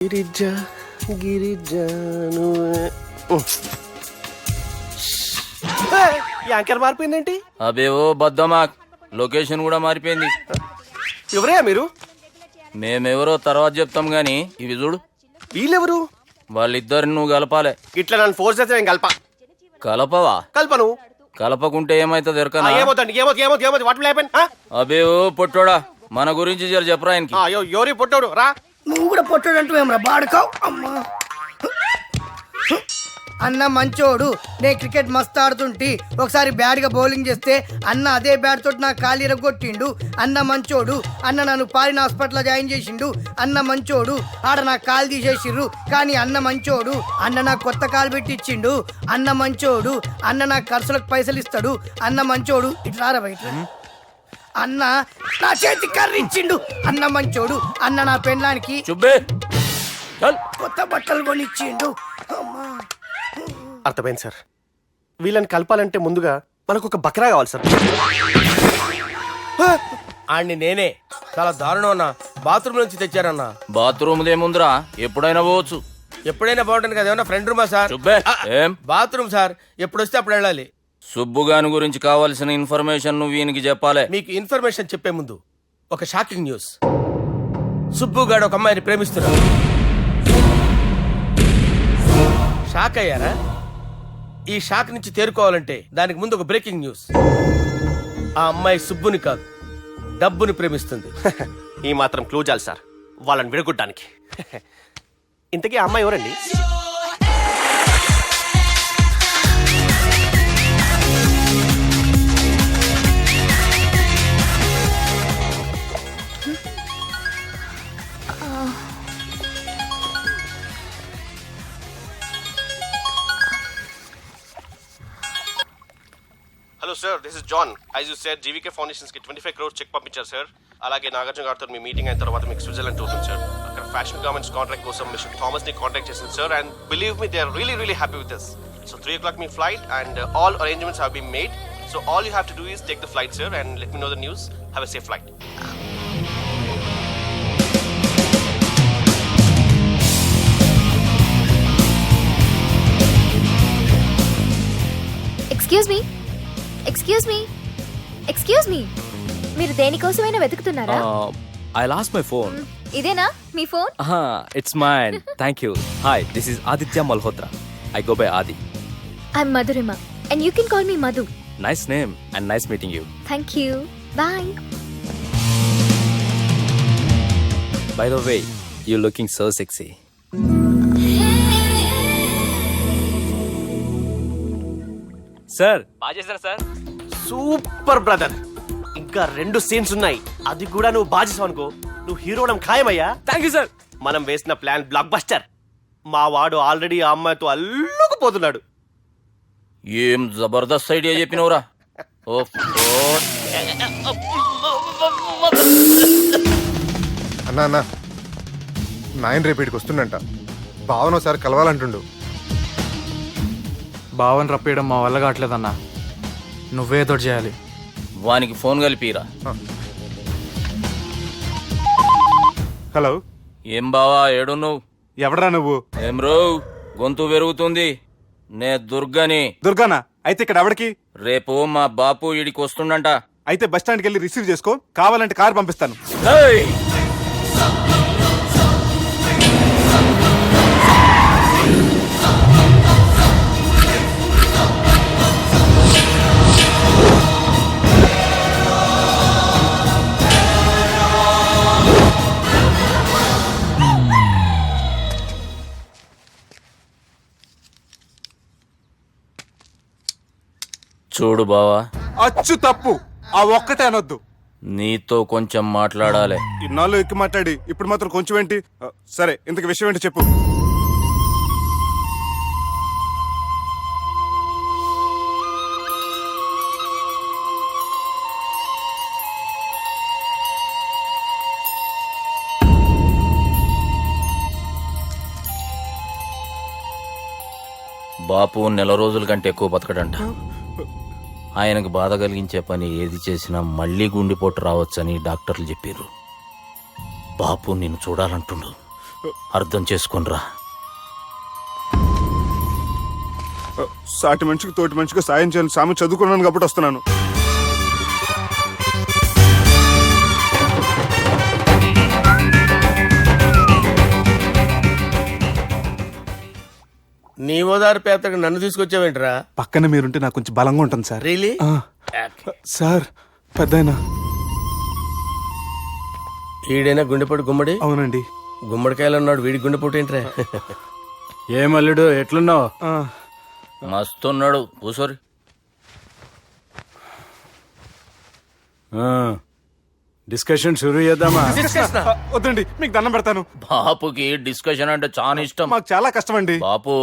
Girija Girija anchor మారిపోయిందేంటి? అబేవో బద్దమా, location కూడా మారిపోయింది. ఎవరయ్యా మీరు? మేమెవరో తర్వాత చెప్తాం గాని ఇవి చూడు. వీళ్ళెవరు? వాళ్ళిద్దరిని నువ్వు కలపాలే. ఇట్లా నన్ను ఫోర్స్ చేస్తే నేను కలపవా? కల్పను. కలపకుంటే ఏమైతుంది ఎరకనా? అబేవో పొట్టోడా, మన గురించి జర చెప్పరా ఆయనకి. ఎవరి పొట్టోడు రా. నువ్వు కూడా పొట్టాడు అంటూ ఏమరా బాడుకావు అమ్మా. అన్న మంచోడు, నేను క్రికెట్ మస్తు ఆడుతుంటి. ఒకసారి బ్యాట్ గా బౌలింగ్ చేస్తే అన్న అదే బ్యాట్ తోటి నా కాలు ఇరగొట్టిండు. అన్న మంచోడు, అన్న నన్ను పాలిన హాస్పిటల్ జాయిన్ చేసిండు. అన్న మంచోడు, ఆడ నా కాలు తీసేసిర్రు కానీ అన్న మంచోడు. అన్న నాకు కొత్త కాలు పెట్టి ఇచ్చిండు. అన్న మంచోడు, అన్న నాకు ఖర్చులకు పైసలు ఇస్తాడు. అన్న మంచోడు. ఇట్లా రా బయట. అన్న నా చేతి కర్రీ ఇచ్చిండు. అన్న మంచోడు. అన్న నా పెళ్ళానికి కొత్త బట్టలు కొనిచ్చిండు. అమ్మా, అర్థమైంది సార్. వీళ్ళని కలపాలంటే ముందుగా మనకు ఒక బక్రా కావాలి సార్. ఆడిని నేనే చాలా దారుణం అన్నా. బాత్రూమ్ నుంచి తెచ్చారన్నా. బాత్రూమ్ దేముందిరా, ఎప్పుడైనా పోవచ్చు. ఎప్పుడైనా బాగుంటుంది కదా. ఏమన్నా ఫ్రెండ్ రూమా సార్? ఏం బాత్రూమ్ సార్, ఎప్పుడు వస్తే అప్పుడు వెళ్ళాలి. సుబ్బుగాని గురించి కావాల్సిన ఇన్ఫర్మేషన్ నువ్వు ఈయనకి చెప్పాలి. మీకు ఇన్ఫర్మేషన్ చెప్పే ముందు ఒక షాకింగ్ న్యూస్. సుబ్బుగాడు ఒక అమ్మాయిని ప్రేమిస్తున్నాడు. షాక్ అయ్యారా? ఈ షాక్ నుంచి తేరుకోవాలంటే దానికి ముందు ఒక బ్రేకింగ్ న్యూస్. ఆ అమ్మాయి సుబ్బుని కాదు, డబ్బుని ప్రేమిస్తుంది. ఈ మాత్రం క్లూ చాలు సార్ వాళ్ళని విడగొట్టడానికి. ఇంతకీ ఆ అమ్మాయి ఎవరండి? Hello sir, this is John. As you said GVK foundations కి 25 crores చెక్ పంపించారు సార్. అలాగే నాగార్జున గారితో మీ మీటింగ్ అయిన తర్వాత మీకు స్విట్జర్లాండ్ టూర్ ఉంది సార్. అక్కడ ఫ్యాషన్ గార్మెంట్స్ కాంట్రాక్ట్ కోసం మిస్టర్ థామస్ ని కాంటాక్ట్ చేసింది సార్. And believe me, they are really happy with this. So 3 o'clock మీ flight and all arrangements have been made. So all you have to do is take the flight sir and let me know the news. Have a safe flight. Excuse me మీరు దేనికోసమైనా వెతుకుతున్నారా? I lost my phone. ఇదేనా మీ phone? It's mine. Thank you. Hi, this is Aditya Malhotra. I go by Adi. I'm Madhurima and you can call me Madhu. Nice name and nice meeting you. Thank you. Bye. By the way, you're looking so sexy. Sir, బాగా చేశారా sir? Super brother. ఇంకా 2 scenes ఉన్నాయి. అది కూడా నువ్వు బాజేసావు అనుకో, నువ్వు hero అవడం ఖాయమయ్యా. Thank you sir. మనం వేసిన ప్లాన్ బ్లాక్ బస్టర్. మా వాడు ఆల్రెడీ ఆ అమ్మాయితో అల్లుకుపోతున్నాడు. ఏం జబర్దస్త్ ఐడియా చెప్పినవురా. అన్నా నాయన రేపు ఇక్కడికి వస్తుండంట. భావన ఒకసారి కలవాలంటుండు. భావన రప్పేయడం మా వల్ల కావట్లేదన్నా, నువ్వేదో చేయాలి. వానికి ఫోన్ కలిపిరా. హలో, ఏం బావా ఏడున్నావు? ఎవడరా నువ్వు? ఏం రో గొంతు పెరుగుతుంది. నే దుర్గని. దుర్గానా? అయితే ఇక్కడ ఎవడికి? రేపు మా బాపు ఈడికి వస్తుండంట. అయితే బస్ స్టాండ్కి వెళ్ళి రిసీవ్ చేసుకో, కావాలంటే కారు పంపిస్తాను. చూడు బావా, అచ్చు తప్పు. ఆ ఒక్కటే అనొద్దు. నీతో కొంచెం మాట్లాడాలి. ఇన్నాళ్ళు ఎక్కి మాట్లాడి ఇప్పుడు మాత్రం కొంచెం ఏంటి? సరే, ఇంతకు విషయం ఏంటి చెప్పు. బాపు 4 రోజుల కంటే ఎక్కువ బతకడంట. ఆయనకు బాధ కలిగించే పని ఏది చేసినా మళ్లీ గుండెపోటు రావచ్చని డాక్టర్లు చెప్పారు. బాపు నిన్ను చూడాలంటుండు. అర్థం చేసుకునిరా. సాటి మనిషికి తోటి మనిషికి సాయం చేయాలని సామె చదువుకున్నాను కాబట్టి వస్తున్నాను. నీ ఓదారు పేపర్కి నన్ను తీసుకొచ్చావేంట్రా? పక్కన మీరుంటే నాకు కొంచెం బలంగా ఉంటుంది సార్. రియలీ? సార్ పెద్దయినా. ఈడైనా గుండెపోటు గుమ్మడి? అవునండి. గుమ్మడికాయలు ఉన్నాడు, వీడి గుండెపోటు ఏంట్రా? ఏమల్లుడు ఎట్లున్నావు? మస్తున్నాడు కూసోరి. డిస్కషన్ షురూ చేద్దామా? వద్దండి, మీకు దండం పెడతాను. బాపుకి డిస్కషన్ అంటే చాలా ఇష్టం. మాకు చాలా కష్టం అండి. బాపు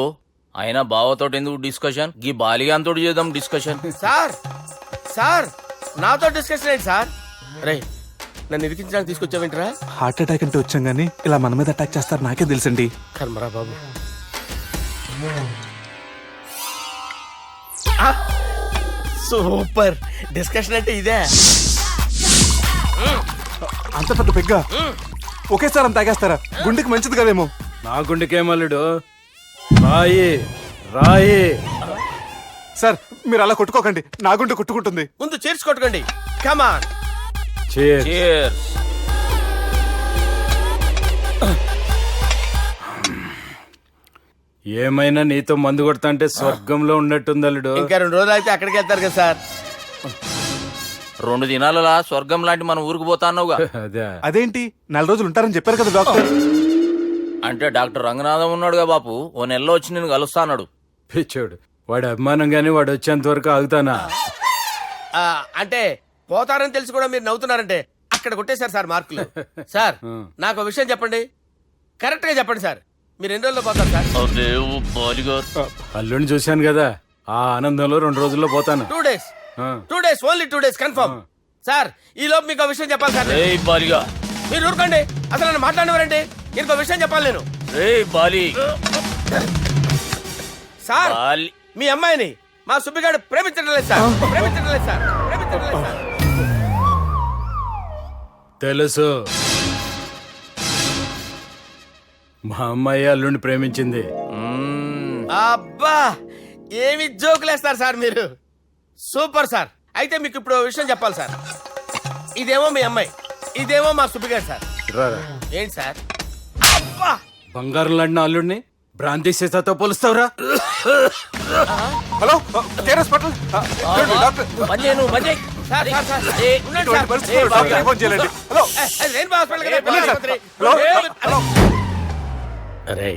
అయినా బావతోటి ఎందుకు డిస్కషన్? గీ బాలిగాంతోటి చేద్దాం డిస్కషన్. సార్ సార్ నాతో డిస్కషన్ ఏంటి సార్? రే నన్ను ఇరికించడానికి తీసుకొచ్చావేంట్రా? హార్ట్ అటాక్ అంటే వచ్చాం గానీ ఇలా మన మీద అటాక్ చేస్తారు నాకే తెలుసండి. కర్మరా బాబు. సూపర్ డిస్కషన్ అంటే ఇదే. అంత పెద్ద పెగ్గ ఒకేసారి అంత తాగేస్తారా? గుండెకి మంచిది కదేమో. నా గుండెకేమల్లుడు రాయి రాయి. సార్ మీరు అలా కొట్టుకోకండి, నా గుండె కొట్టుకుంటుంది. ముందు చేర్చుకొట్టుకోండి. కమాన్. Cheers. ఏమైనా నీతో మందు కొడతా అంటే స్వర్గంలో ఉన్నట్టుంది అల్లుడు. ఇంకా 2 రోజులు అయితే అక్కడికి వెళ్తారు కదా సార్. 2 దినాలలా స్వర్గం లాంటి మన ఊరికి పోతా అన్నావుగా. అదే అదేంటి 4 రోజులు ఉంటారని చెప్పారు కదా డాక్టర్. అంటే డాక్టర్ రంగనాథం ఉన్నాడుగా బాపు, ఓ నెలలో వచ్చి నేను కలుస్తా అన్నాడు. పిచ్చోడు వాడు అభిమానం గాని వాడు వచ్చేంత వరకు ఆగుతానా? అంటే పోతారని తెలిసి కూడా మీరు నవ్వుతున్నారంటే అక్కడ కొట్టేశారు సార్ మార్కులు. సార్ నాకు విషయం చెప్పండి, కరెక్ట్ గా చెప్పండి సార్. మీరు ఎన్ని రోజుల్లో పోతారు సార్? అదే ఓ బాలిగారు. అల్లుడిని చూశాను కదా, ఆ ఆనందంలో 2 రోజుల్లో పోతాను. 2 days. 2 days, only 2 days confirm. Sir ఈ లోపు మీకు విషయం చెప్పాలి సార్. ఏయ్ బాలిగా, మీరు ఊరుకోండి, అసలు నన్ను మాట్లాడినవారండి. ఇంకో విషయం చెప్పాలి నేను. ఏయ్ బాలి. Sir Bali. మీ అమ్మాయిని మా సుబ్బిగాడు ప్రేమించడం లేదు సార్. ప్రేమించడం లేదు సార్. ప్రేమించడం లేదు సార్. తెలుసు, మా అమ్మాయి అల్లుడిని ప్రేమించింది. అబ్బా ఏమి జోకులేస్తారు సార్ మీరు. Super sir. అయితే మీకు ఇప్పుడు ఓ విషయం చెప్పాలి సార్. ఇదేమో మీ అమ్మాయి, ఇదేమో మా సుబ్బిగాడు సార్. రారా. ఏంటి సార్? అబ్బా బంగారం లాంటి అల్లుడిని భ్రాంతి సీతతో పోలుస్తావురా? Hello care hospital. డాక్టర్ పని చేయను, పని చేయి. సార్ సార్ సార్ ఉండండి ఇటువంటి సార్. పరిస్థితుల్లో డాక్టర్కి ఫోన్ చేయాలండి. హలో అది రెయిన్బో హాస్పిటల్ కదా, వెళ్ళండి సార్. ఆసుపత్రి. Hello hello. అరే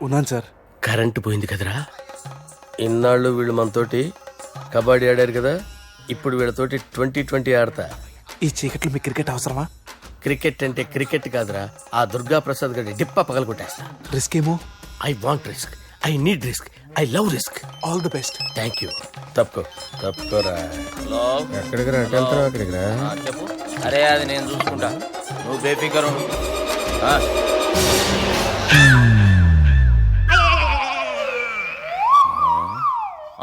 ఉన్నాను సార్. కరెంటు పోయింది కదరా. ఇన్నాళ్ళు వీళ్ళు మనతోటి కబడ్డీ ఆడారు కదా, ఇప్పుడు వీళ్ళతోటి 2020 ఆడతా. ఈ చీకట్లో మీకు క్రికెట్ అవసరమా? క్రికెట్ అంటే క్రికెట్ కాదురా, ఆ దుర్గా ప్రసాద్ గారి డిప్ప పగల కొట్టేస్తా. రిస్క్ ఏమో. I want risk, I need risk, I love risk. All the best. Thank you. తప్పుకోరా. హలో. ఎక్కడికి రా? అక్కడికి రా. చెప్పు. అరే అది నేను చూసుకుంటా, నువ్వు బేఫికర్ ఉండు.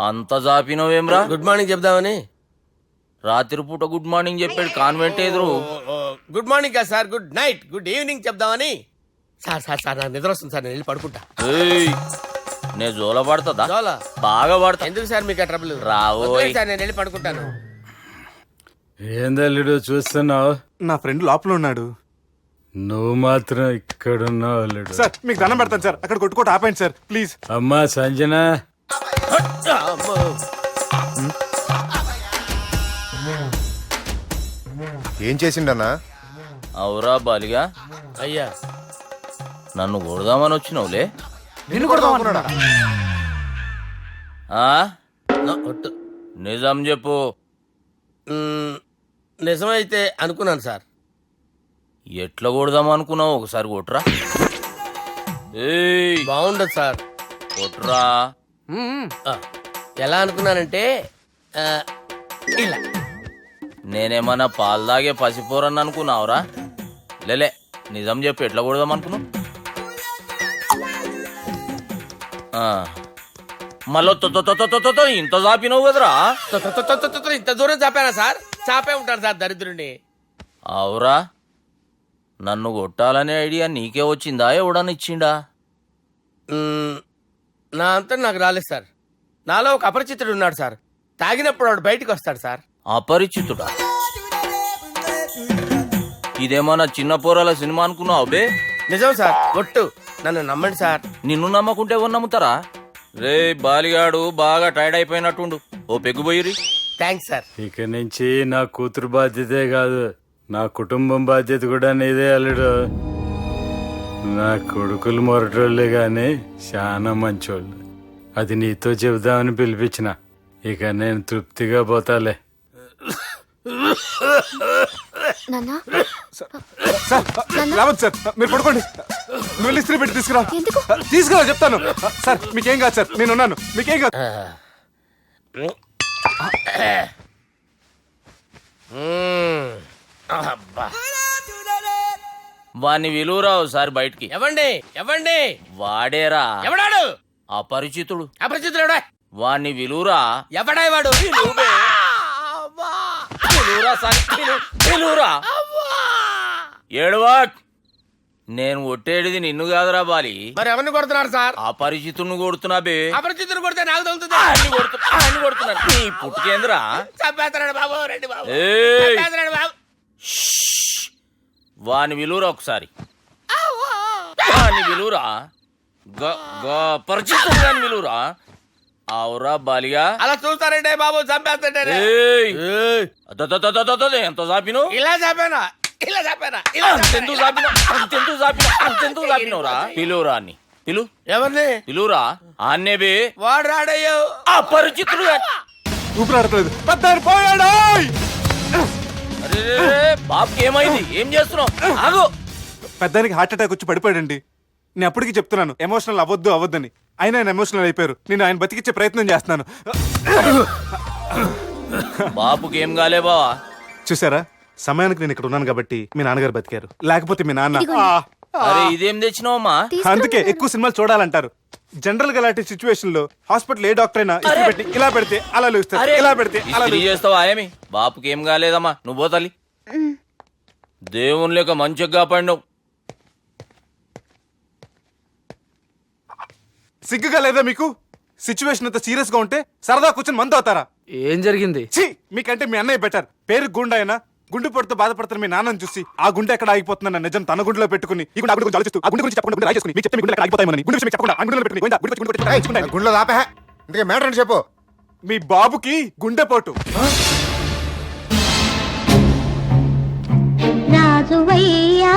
అంత జాపినవేమ్రా? గుడ్ మార్నింగ్ చెప్దామని. రాత్రి పూట గుడ్ మార్నింగ్ చెప్పాడు కాన్వెంట్ ఎదురు. గుడ్ మార్నింగ్ కదా sir, good night, good evening చెప్దామని. సార్ సార్ సార్ నాకు నిద్ర వస్తుంది సార్, నేను వెళ్ళి పడుకుంటా. ఏయ్, నే జోల పడుతుందా? జోలా? బాగా పడతా. ఎందుకు సార్ మీకు ఆ ట్రబుల్? రావోయ్. సార్ నేను వెళ్ళి పడుకుంటాను. ఏందల్లుడు చూస్తున్నావు? నా ఫ్రెండ్ లోపల ఉన్నాడు. నువ్వు మాత్రం ఇక్కడున్నావు అల్లుడు. సార్ మీకు దండం పెడతాను సార్, అక్కడ కొట్టుకోట ఆపండి సార్ ప్లీజ్. అమ్మా సంజన, అమ్మో. ఏం చేసిండన్నా? అవురా బాలిగా, అయ్యా నన్ను కొడదామని వచ్చినావులే. నిన్ను కొడదామన్నాడా? ఆ? ఒట్టు. నిజం చెప్పు. నిజమైతే అనుకున్నాను సార్. ఎట్లా కొడదాం అనుకున్నావు? ఒకసారి కొట్రా. ఏయ్, బాగుండదు సార్. కొట్రా. ఆ, ఎలా అనుకున్నానంటే ఆ, ఇలా. నేనేమన్నా పాలు తాగే పసిపోరని అనుకున్నావురా? లేలే, నిజం చెప్పు, ఎట్లా కొడదాం అనుకున్నావు? మళ్ళీ ఇంత చాపినావు కదరా? ఇంత దూరం చాపానా సార్? చాపే ఉంటాను సార్ దరిద్రుడిని. అవురా, నన్ను కొట్టాలనే ఐడియా నీకే వచ్చిందా ఎవడని ఇచ్చిండా? నా అంతా నాకు రాలేదు సార్. నాలో ఒక అపరిచితుడు ఉన్నాడు సార్. తాగినప్పుడు వాడు బయటికి వస్తాడు సార్. అపరిచితుడా? ఇదేమన్నా చిన్న పోరాల సినిమా అనుకున్నావు బే? నిజం సార్, ఒట్టు, నన్ను నమ్మండి సార్. నిన్ను నమ్మకుంటే ఎవరు నమ్ముతారా? రే బాలిగాడు బాగా టైర్డ్ అయిపోయినట్టుండు, ఓ పెగ్గుబోయిరి. Thanks sir. ఇక నుంచి నా కూతురు బాధ్యతే కాదు, నా కుటుంబం బాధ్యత కూడా నీదే అల్లుడు. నా కొడుకులు మొరటోళ్ళే గాని చాలా మంచోళ్ళు. అది నీతో చెబుదామని పిలిపించిన. ఇక నేను తృప్తిగా పోతాలే. నాన్నా సార్ రావద్దు సార్, మీరు పడుకోండి. నువ్వు వెళ్ళి ఇస్త్రీ పెట్టి తీసుకురా. ఎందుకు? తీసుకురా చెప్తాను. సార్ మీకేం కాదు సార్, నేను ఉన్నాను, మీకేం కాదు. అబ్బా. వాణ్ణి విలువరావు సార్ బయటికి. ఎవండి ఎవండి? వాడేరా ఎవడాడు? అపరిచితుడు. అపరిచితుడు ఎవడా? వాణ్ణి విలువరా. ఎవడా వాడు? విలువరా సార్, విలువరా. ఏడవాక్. నేను ఒట్టేడిది నిన్ను కాదురా బాలి. మరి ఎవరిని కొడుతున్నారు సార్? అపరిచితుడిని కొడుతున్నా బే. అపరిచితుడు కొడితే నాకు తగులుతుంది. ఆయన కొడుతున్నా నీ పుట్టుకేంద్రా. చంపేస్తున్నాడు బాబు, రండి బాబు. ఏయ్. చంపేస్తున్నాడు బాబు. వాని విలువరా ఒకసారి. వాని విలువరా. పరిచితుడు గాని విలువరా. అవురా బాలిగా. అలా చూస్తారంటే బాబు, చంపేస్తాడే. ఎంత చాపిను? ఇలా చంపానా? ఇలా చంపానా? అంతెందుకు చాపినవురా? పిలువురా అన్ని పిలు. ఎవరిని పిలువురా. ఆన్నే బే. వాడు రాడయ్యో. అపరిచితుడు ఊపిరాడట్లేదు. పెద్దాయన పోయాడు. అరే బాబుకి ఏమైంది? ఏం చేస్తున్నావు? ఆగు. పెద్దానికి హార్ట్ అటాక్ వచ్చి పడిపోయాడండి. నేను అప్పటికి చెప్తున్నాను ఎమోషనల్ అవ్వద్దని. అయినా ఆయన ఎమోషనల్ అయిపోయారు. నేను ఆయన బతికిచ్చే ప్రయత్నం చేస్తున్నాను. బాబుకి ఏం కాలే బావా? చూసారా, సమయానికి నేను ఇక్కడ ఉన్నాను కాబట్టి మీ నాన్నగారు బతికారు. లేకపోతే మీ నాన్న. అరే ఇదేం తెచ్చినావమ్మా? అందుకే ఎక్కువ సినిమాలు చూడాలంటారు. జనరల్ గా అలాంటి సిచ్యువేషన్ లో హాస్పిటల్ ఏ డాక్టర్ అయినా ఇస్త్రీ పెట్టి ఇలా పెడితే అలా లూస్తారు, ఇలా పెడితే అలా ఇస్త్రీ చేస్తావా ఏమి? బాపుకి ఏం కాలేదమ్మా, నువ్వు పోతల్లి. దేవుని లేక మంచిగా పడినావు. సిగ్గుగా లేదా మీకు? సిచ్యువేషన్ అంత సీరియస్ గా ఉంటే సరదా కూర్చొని మందు అవుతారా? ఏం జరిగింది? ఛీ, మీకంటే మీ అన్నయ్య బెటర్. పేరు గుండె అయినా గుండె పొడితో బాధపడుతున్న మీ నాన్నని చూసి ఆ గుండె ఎక్కడ ఆగిపోతుందన్న నిజం తన గుండెలో పెట్టుకుని ఈ గుండె గురించి ఆలోచిస్తూ ఆ గుండె గురించి చెప్పకుండా గుండె రాజేసుకుని మీకు చెప్తే మీ గుండె ఎక్కడ ఆగిపోతాయని గుండె విషయం చెప్పకుండా ఆ గుండెలో పెట్టుకుని గుండెలో ఆపే ఇందుకే మ్యాటర్ అని చెప్పు. మీ బాబుకి గుండెపోటు. రాజువయ్యా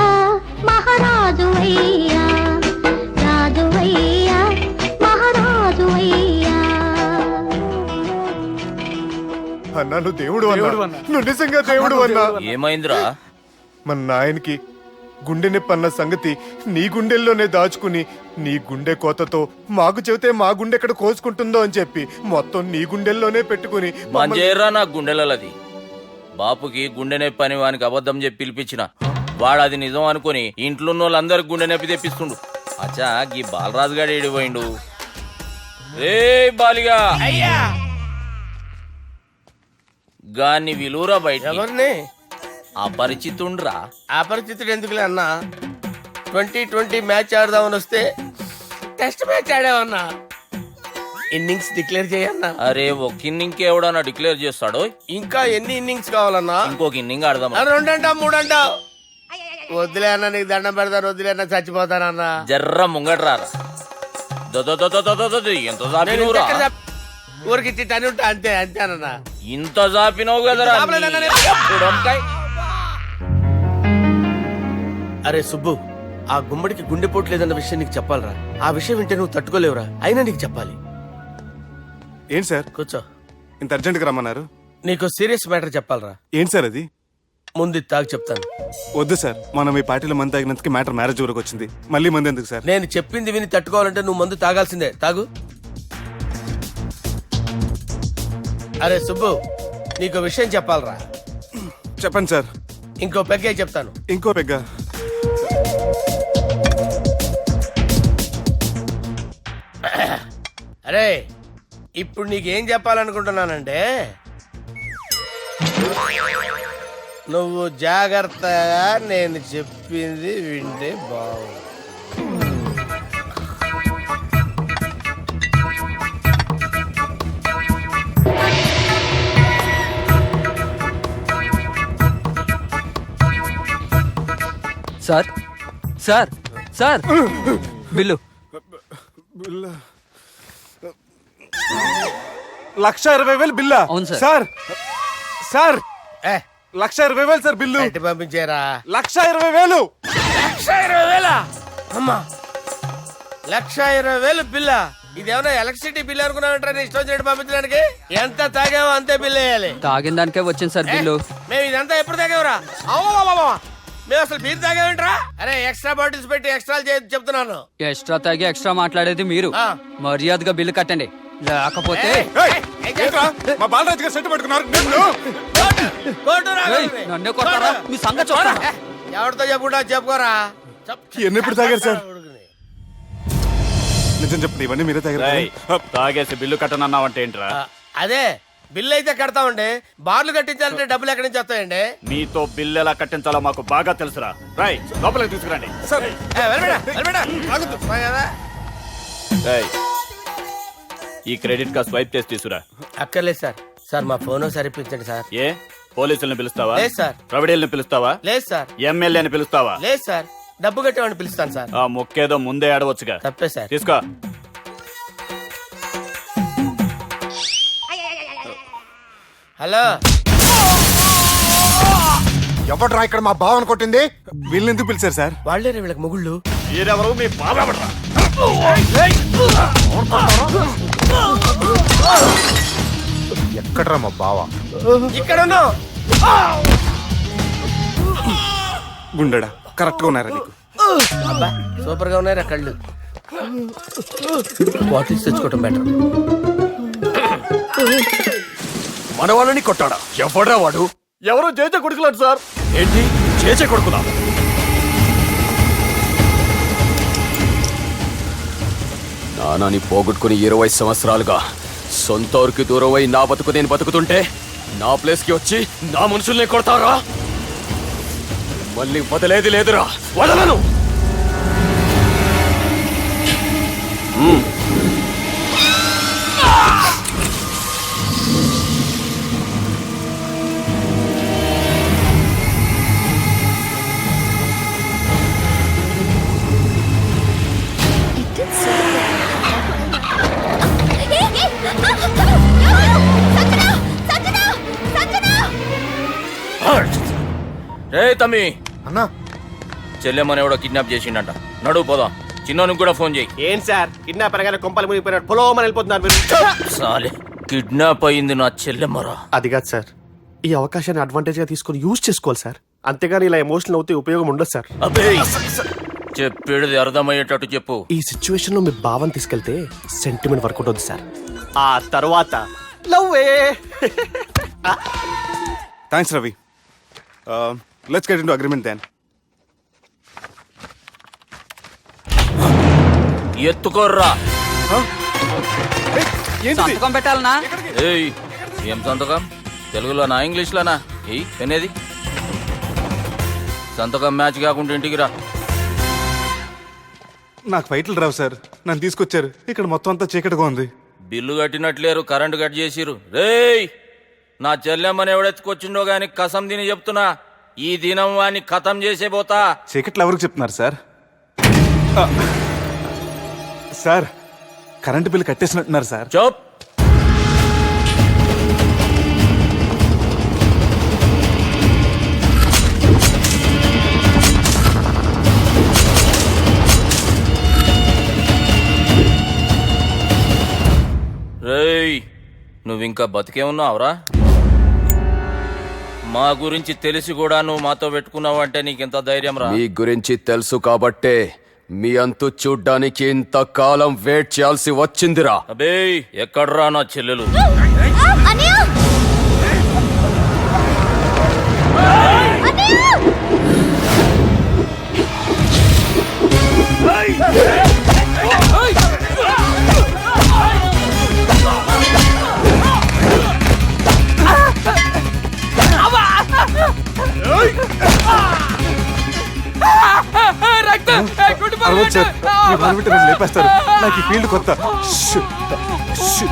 మహారాజువయ్యా, రాజువయ్యా మహారాజువయ్యా. అన్నా నువ్వు దేవుడు అన్నా, నువ్వు నిజంగా దేవుడు అన్నా. ఏమైందిరా? మన నాయనకి గుండె నొప్పి అన్న సంగతి నీ గుండెల్లోనే దాచుకుని నీ గుండె కోతతో మాకు చెబితే మా గుండె ఎక్కడ కోసుకుంటుందో అని చెప్పి మొత్తం నీ గుండెల్లోనే పెట్టుకుని మంజేరా నా గుండెలది. బాపుకి గుండె నొప్పి అని వానికి అబద్ధం చెప్పి పిలిపించిన వాడు అది నిజం అనుకుని ఇంట్లో ఉన్న వాళ్ళందరికి గుండె నొప్పి తెప్పిస్తుండు. అచ్చా గీ బాలరాజు గారు ఏడిపోయిండు. రే బాలిగా అయ్యా గాన్ని విలువరా బయట. ఎవరిని? అపరిచితుండ్రా. అపరిచితుడు ఎందుకులే అన్నా? 2020 మ్యాచ్ ఆడదామని వస్తే టెస్ట్ మ్యాచ్ ఆడామన్నా. ఇన్నింగ్స్ డిక్లేర్ చేయన్నా. అరే ఒక ఇన్నింగ్ ఎవడన్నా డిక్లేర్ చేస్తాడో? ఇంకా ఎన్ని ఇన్నింగ్స్ కావాలన్నా? ఇంకొక ఇన్నింగ్ ఆడదాం. 2 అంటావు 3 అంటావు. వద్దులే అన్న, నీకు దండం పెడతాను. వద్దులే అన్న, చచ్చిపోతానన్నా. జర్ర ముంగట్రారా. ఎంత జాపినవురా? ఊరికి టని ఉంటా అంతే అంతేనన్నా. ఇంత జాపినవు కదరా. అరే సుబ్బు, ఆ గుమ్మడికి గుండెపోటు లేదన్న విషయం నీకు చెప్పాలరా. ఆ విషయం వింటే నువ్వు తట్టుకోలేవురా. అయినా నీకు చెప్పాలి. ఏంటి సార్ కూర్చో. ఇంత అర్జెంట్ గా రమ్మన్నారు? నీకు సీరియస్ మ్యాటర్ చెప్పాలరా. ఏంటి సార్ అది? ముందు తాగు చెప్తాను. వద్దు సార్, మనం ఈ పార్టీలో మంది తాగినందుకు మ్యాటర్ మ్యారేజ్ వరకు వచ్చింది. మళ్ళీ మంది ఎందుకు సార్? నేను చెప్పింది విని తట్టుకోవాలంటే నువ్వు మందు తాగాల్సిందే. తాగు. అరే సుబ్బు, నీకు విషయం చెప్పాలరా. చెప్పండి సార్. ఇంకో పెగ్గే చెప్తాను. ఇంకో పెగ్గా? అరే ఇప్పుడు నీకేం చెప్పాలనుకుంటున్నానంటే, నువ్వు జాగ్రత్తగా నేను చెప్పింది వింటే బాగుంది. సార్ సార్ సార్ బిల్లు 1,20,000 బిల్లా? అవును సార్. సార్ సార్ ఏ 1,20,000 సార్ బిల్లు. బయట పంపించారా? 1,20,000. 1,20,000 అమ్మా, 1,20,000 బిల్ల. ఇదేమన్నా ఎలక్ట్రిసిటీ బిల్ అనుకున్నామంటారా? ఇష్టం వచ్చినట్టు పంపించడానికి. ఎంత తాగామో అంతే బిల్ వేయాలి. తాగిన దానికే వచ్చింది సార్ బిల్లు. మేము ఇదంతా ఎప్పుడు తాగేవరా? అవ్వ, మేము అసలు బీర్ తాగేమంటారా? అరే ఎక్స్ట్రా బాటిల్స్ పెట్టి ఎక్స్ట్రా చెప్తున్నాను. ఎక్స్ట్రా తాగి ఎక్స్ట్రా మాట్లాడేది మీరు. ఆ. మర్యాదగా బిల్లు కట్టండి, లేకపోతే ఏయ్, ఏంట్రా? మా బాలరాజు గారు సెట్ పట్టుకున్నారు. ఏయ్, నన్నే కొడతారా? మీ సంగతి చూడరా? ఎవరితో చెప్పుకుంటా చెప్పుకోరా. ఇవన్నీ ఎప్పుడు తాగారు సార్? నిజం చెప్పండి, ఇవన్నీ మీరే తాగారు. తాగేసి బిల్లు కట్టనన్నావంటే ఏంట్రా? అదే బిల్లు అయితే కడతామండి. బార్లు కట్టించాలంటే డబ్బులు ఎక్కడి నుంచి వస్తాయండి? మీతో బిల్లు ఎలా కట్టించాలో మాకు బాగా తెలుసురా. రాయ్ లోపలికి తీసుకురండి. ఈ క్రెడిట్ కార్డ్ స్వైప్ చేసి తీసుకురా. అక్కర్లేదు సార్. సార్ మా ఫోన్ సరిపించండి సార్. ఏ పోలీసుల్ని పిలుస్తావా? లేదు సార్. ప్రొవిడీల్ని పిలుస్తావా? లేదు సార్. ఎమ్మెల్యేని పిలుస్తావా? లేదు సార్. డబ్బు కట్టేవాడిని పిలుస్తాను సార్. ఆ మొక్కేదో ముందే ఆడవచ్చుగా. తప్పే సార్. తీసుకో. హలో, ఎవడ్రా ఇక్కడ మా బావని కొట్టింది? వీళ్ళని ఎందుకు పిలిచారు సార్? వాళ్ళేరే వీళ్ళకి మొగుళ్ళు. మీరెవరు? మీ బాబెవడ్రా? ఎక్కడ్రా మా బావ? ఇక్కడ ఉన్నావు. గుండెడా కరెక్ట్ గా ఉన్నారా నీకు? అబ్బా సూపర్ గా ఉన్నారా కళ్ళు. బాటిల్స్ తెచ్చుకోవటం బెటర్. మన వాళ్ళని కొట్టాడా? ఎవడ్రా వాడు? ఎవరో చేచే కొడుకులాడు సార్. ఏంటి చేచే కొడుకులా? నానాని పోగొట్టుకుని 20 సంవత్సరాలుగా సొంత ఊరికి దూరమై నా బతుకు నేను బతుకుతుంటే నా ప్లేస్కి వచ్చి నా మనుషుల్ని కొడతారా? మళ్ళీ వదిలేది లేదురా, వదలను. రే తమ్మి, అన్నా చెల్లెమ్మని ఎవడో కిడ్నాప్ చేసిండట. నడువు పోదాం. చిన్నోనికి కూడా ఫోన్ చేయి. ఏంటి సార్ కిడ్నాపర్ గానే కొంపలు మునిగిపోయినట్టు పొలోమని వెళ్ళిపోతున్నారు మీరు? సాలే, కిడ్నాప్ అయింది నా చెల్లెమ్మరా. అది కాదు సార్, ఈ అవకాశాన్ని అడ్వాంటేజ్ గా తీసుకొని యూజ్ చేసుకోవాలి సార్. అంతేగాని ఇలా ఎమోషనల్ అవుతే ఉపయోగం ఉండదు సార్. అబ్బే, చెప్పేది అర్థమయ్యేటట్టు చెప్పు. ఈ సిచ్యువేషన్ లో మీ భావం తీసుకెళ్తే సెంటిమెంట్ వర్కౌట్ అవుతుంది సార్. ఆ తర్వాత లవ్వే. Thanks Ravi. Let's get into agreement then. ఎత్తుకోర్రా. సంతకం పెట్టాలనా? ఏయ్, ఏం సంతకం? తెలుగులోనా ఇంగ్లీష్లోనా? ఏయ్ పెనేది. సంతకం మ్యాచ్ కాకుండా ఇంటికి రా. నాకు ఫైట్లు రావు సార్, నన్ను తీసుకొచ్చారు. ఇక్కడ మొత్తం అంతా చీకటిగా ఉంది. బిల్లు కట్టినట్లేరు, కరెంటు కట్ చేసిరు. రేయ్, నా చెల్లెమ్మని ఎవడెత్తుకొచ్చిండో గాని కసం తిని చెప్తున్నా, ఈ దినం వాడిని ఖతం చేసే పోతా. చీకట్లో ఎవరికి చెప్తున్నారు సార్? సార్ కరెంటు బిల్లు కట్టేసినట్టున్నారు సార్. చోప్. రేయ్, నువ్వింకా బతికే ఉన్నావురా? మా గురించి తెలిసి కూడా నువ్వు మాతో పెట్టుకున్నావంటే నీకెంత ధైర్యం రా? మీ గురించి తెలుసు కాబట్టే మీ అంతు చూడ్డానికి ఇంతకాలం వెయిట్ చేయాల్సి వచ్చిందిరా. అబే, ఎక్కడ్రా నా చెల్లెలు? చంపేస్తారు. నాకు ఈ ఫీల్డ్ కొత్త. ష్, ష్,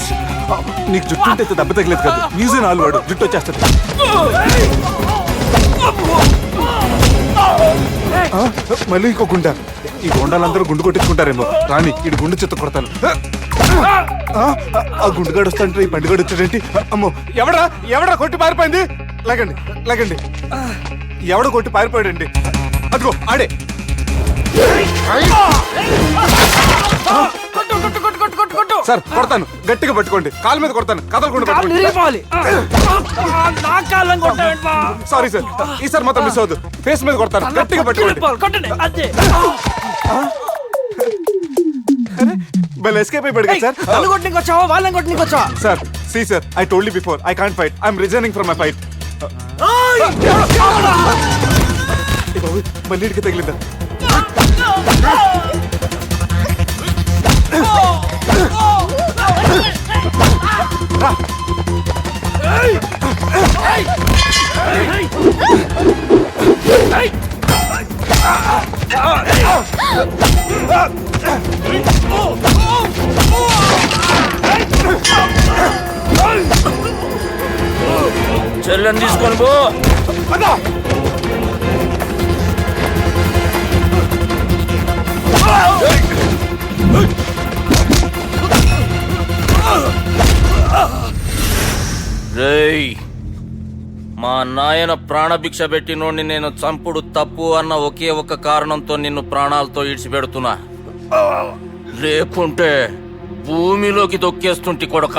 ష్. నీకు జుట్టు ఉంటే దెబ్బ తగిలేదు కాదు, మ్యూజియం ఆలు వాడు జుట్టు వచ్చేస్తుంది. మళ్ళీ ఇంకో గుండ. ఈ గుండాలందరూ గుండు కొట్టించుకుంటారేమో. రాని ఇటు గుండు చెత్త కొడతాను. ఆ గుండుగాడు వస్తాంటే ఈ పండుగడు వచ్చాడేంటి? అమ్మో, ఎవడా కొట్టి పారిపోయింది? లాగండి. ఎవడ కొట్టి పారిపోయాడండి? అదిగో ఆడే. సార్ కొడతాను, గట్టిగా పట్టుకోండి. కాలు మీద కొడతాను, కదలకుండా పట్టుకోండి. సారీ సార్, ఈసారి మాత్రం మిస్ అవద్దు. ఫేస్ మీద కొడతాను, గట్టిగా పట్టుకోండి. Well, escape అయిపోయాడు కదా సార్. వాళ్ళని కొట్టుకొచ్చావా? Sir, see sir, I told you before, I can't fight. I'm resigning from my fight. మళ్ళీ ఇడికి తగిలిందా? చెల్లెని తీసుకొని పో. రేయ్, మా నాయన ప్రాణభిక్ష పెట్టినోడిని నేను చంపుడు తప్పు అన్న ఒకే ఒక కారణంతో నిన్ను ప్రాణాలతో ఇడిచిపెడుతున్నా. లేకుంటే భూమిలోకి దొక్కేస్తుంటి కొడక.